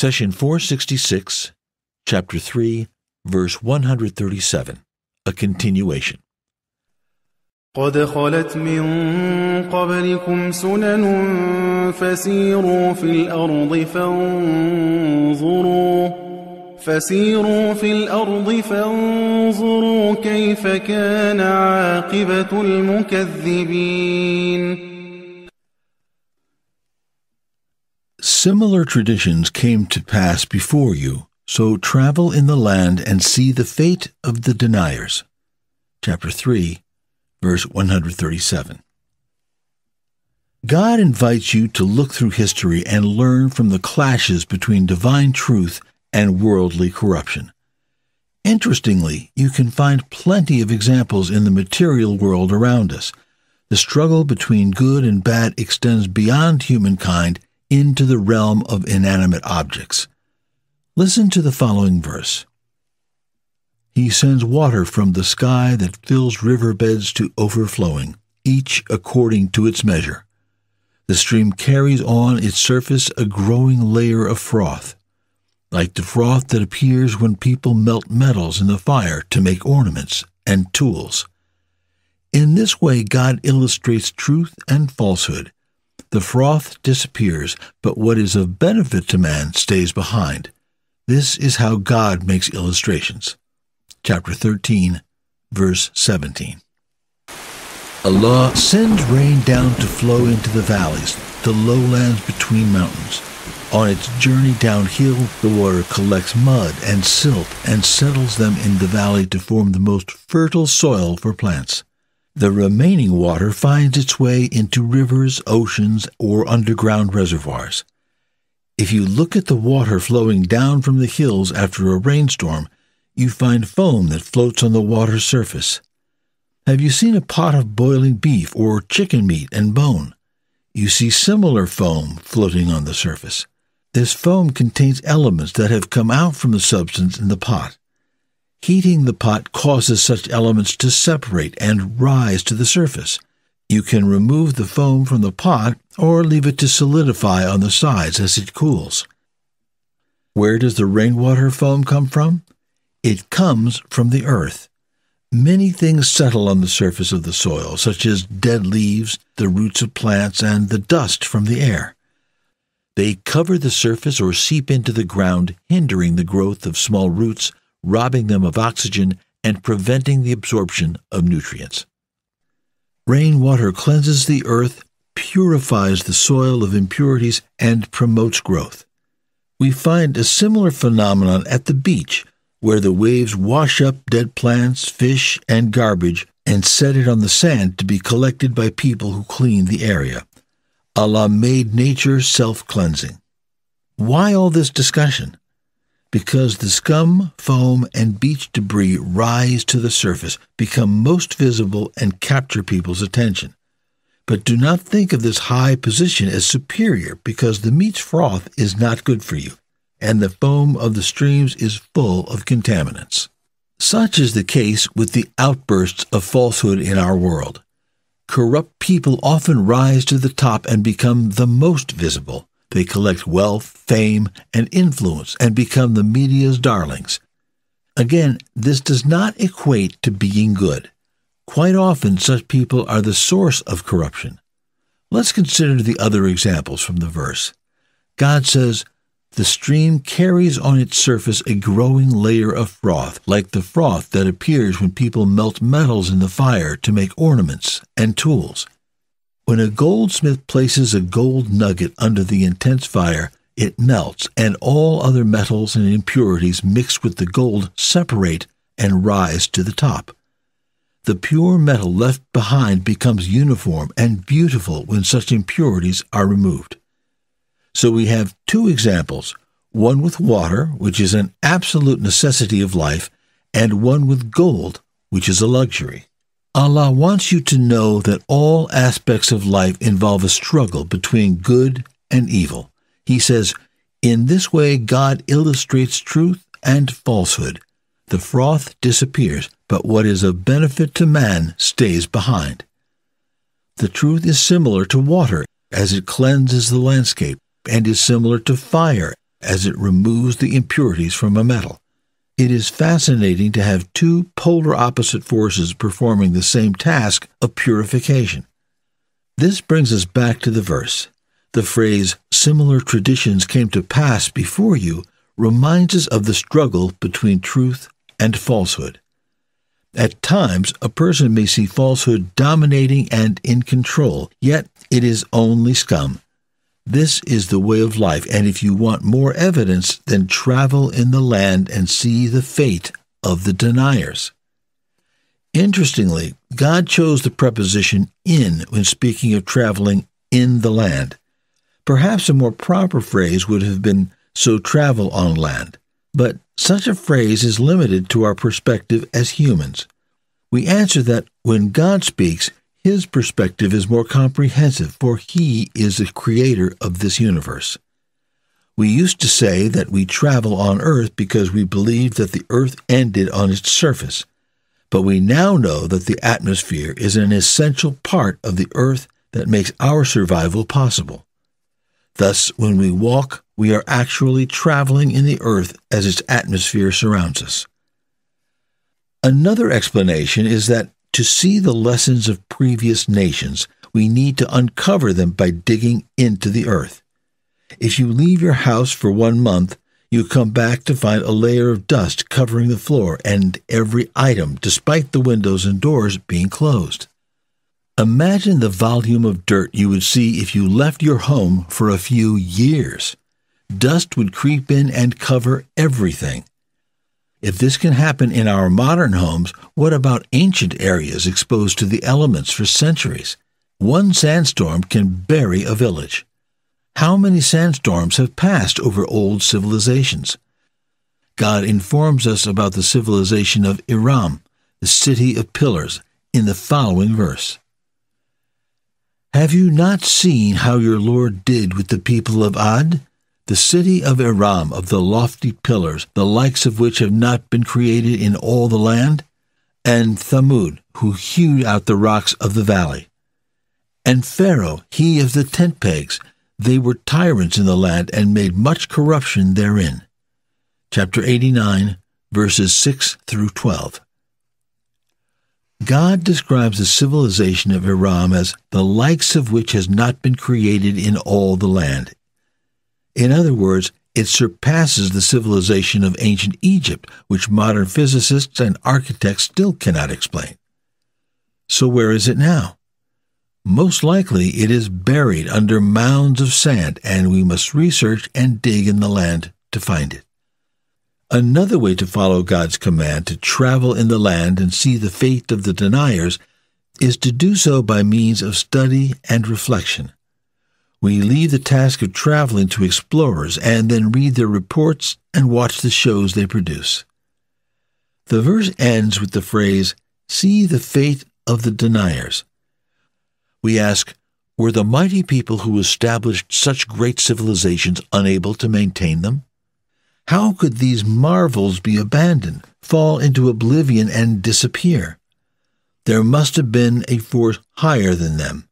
Session 466, Chapter 3, Verse 137, a continuation. قد خلت من قبلكم سنن فسيروا في الأرض فانظروا كيف كان عاقبة المكذبين. Similar traditions came to pass before you, so travel in the land and see the fate of the deniers. Chapter 3, Verse 137. God invites you to look through history and learn from the clashes between divine truth and worldly corruption. Interestingly, you can find plenty of examples in the material world around us. The struggle between good and bad extends beyond humankind into the realm of inanimate objects. Listen to the following verse. He sends water from the sky that fills riverbeds to overflowing, each according to its measure. The stream carries on its surface a growing layer of froth, like the froth that appears when people melt metals in the fire to make ornaments and tools. In this way, God illustrates truth and falsehood. The froth disappears, but what is of benefit to man stays behind. This is how God makes illustrations. Chapter 13, Verse 17. Allah sends rain down to flow into the valleys, the lowlands between mountains. On its journey downhill, the water collects mud and silt and settles them in the valley to form the most fertile soil for plants. The remaining water finds its way into rivers, oceans, or underground reservoirs. If you look at the water flowing down from the hills after a rainstorm, you find foam that floats on the water's surface. Have you seen a pot of boiling beef or chicken meat and bone? You see similar foam floating on the surface. This foam contains elements that have come out from the substance in the pot. Heating the pot causes such elements to separate and rise to the surface. You can remove the foam from the pot or leave it to solidify on the sides as it cools. Where does the rainwater foam come from? It comes from the earth. Many things settle on the surface of the soil, such as dead leaves, the roots of plants, and the dust from the air. They cover the surface or seep into the ground, hindering the growth of small roots, robbing them of oxygen, and preventing the absorption of nutrients. Rainwater cleanses the earth, purifies the soil of impurities, and promotes growth. We find a similar phenomenon at the beach, where the waves wash up dead plants, fish, and garbage and set it on the sand to be collected by people who clean the area. Allah made nature self-cleansing. Why all this discussion? Because the scum, foam, and beach debris rise to the surface, become most visible, and capture people's attention. But do not think of this high position as superior, because the meat's froth is not good for you, and the foam of the streams is full of contaminants. Such is the case with the outbursts of falsehood in our world. Corrupt people often rise to the top and become the most visible. They collect wealth, fame, and influence and become the media's darlings. Again, this does not equate to being good. Quite often, such people are the source of corruption. Let's consider the other examples from the verse. God says, "The stream carries on its surface a growing layer of froth, like the froth that appears when people melt metals in the fire to make ornaments and tools." When a goldsmith places a gold nugget under the intense fire, it melts, and all other metals and impurities mixed with the gold separate and rise to the top. The pure metal left behind becomes uniform and beautiful when such impurities are removed. So we have two examples, one with water, which is an absolute necessity of life, and one with gold, which is a luxury. Allah wants you to know that all aspects of life involve a struggle between good and evil. He says, "In this way God illustrates truth and falsehood. The froth disappears, but what is of benefit to man stays behind." The truth is similar to water, as it cleanses the landscape, and is similar to fire, as it removes the impurities from a metal. It is fascinating to have two polar opposite forces performing the same task of purification. This brings us back to the verse. The phrase, "similar traditions came to pass before you," reminds us of the struggle between truth and falsehood. At times, a person may see falsehood dominating and in control, yet it is only scum. This is the way of life, and if you want more evidence, then travel in the land and see the fate of the deniers. Interestingly, God chose the preposition "in" when speaking of traveling in the land. Perhaps a more proper phrase would have been "so travel on land," but such a phrase is limited to our perspective as humans. We answer that when God speaks, His perspective is more comprehensive, for He is the creator of this universe. We used to say that we travel on earth because we believed that the earth ended on its surface, but we now know that the atmosphere is an essential part of the earth that makes our survival possible. Thus, when we walk, we are actually traveling in the earth as its atmosphere surrounds us. Another explanation is that to see the lessons of previous nations, we need to uncover them by digging into the earth. If you leave your house for 1 month, you come back to find a layer of dust covering the floor and every item, despite the windows and doors being closed. Imagine the volume of dirt you would see if you left your home for a few years. Dust would creep in and cover everything. If this can happen in our modern homes, what about ancient areas exposed to the elements for centuries? One sandstorm can bury a village. How many sandstorms have passed over old civilizations? God informs us about the civilization of Iram, the city of pillars, in the following verse. "Have you not seen how your Lord did with the people of Ad? The city of Iram of the lofty pillars, the likes of which have not been created in all the land? And Thamud, who hewed out the rocks of the valley. And Pharaoh, he of the tent pegs, they were tyrants in the land and made much corruption therein." Chapter 89, verses 6 through 12. God describes the civilization of Iram as the likes of which has not been created in all the land. In other words, it surpasses the civilization of ancient Egypt, which modern physicists and architects still cannot explain. So where is it now? Most likely it is buried under mounds of sand, and we must research and dig in the land to find it. Another way to follow God's command to travel in the land and see the fate of the deniers is to do so by means of study and reflection. We leave the task of traveling to explorers and then read their reports and watch the shows they produce. The verse ends with the phrase, "See the fate of the deniers." We ask, were the mighty people who established such great civilizations unable to maintain them? How could these marvels be abandoned, fall into oblivion, and disappear? There must have been a force higher than them.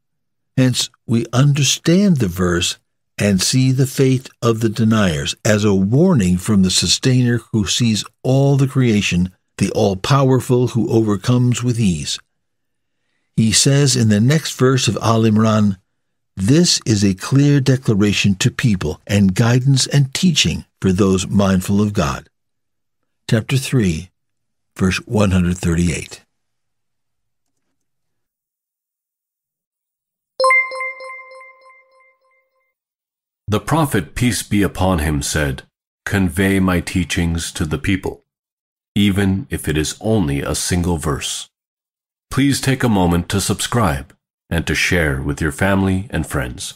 Hence, we understand the verse and see the fate of the deniers as a warning from the Sustainer who sees all the creation, the all-powerful who overcomes with ease. He says in the next verse of Al Imran, "This is a clear declaration to people and guidance and teaching for those mindful of God." Chapter 3, verse 138. The Prophet, peace be upon him, said, "Convey my teachings to the people, even if it is only a single verse." Please take a moment to subscribe and to share with your family and friends.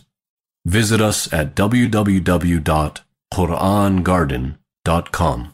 Visit us at www.qurangarden.com.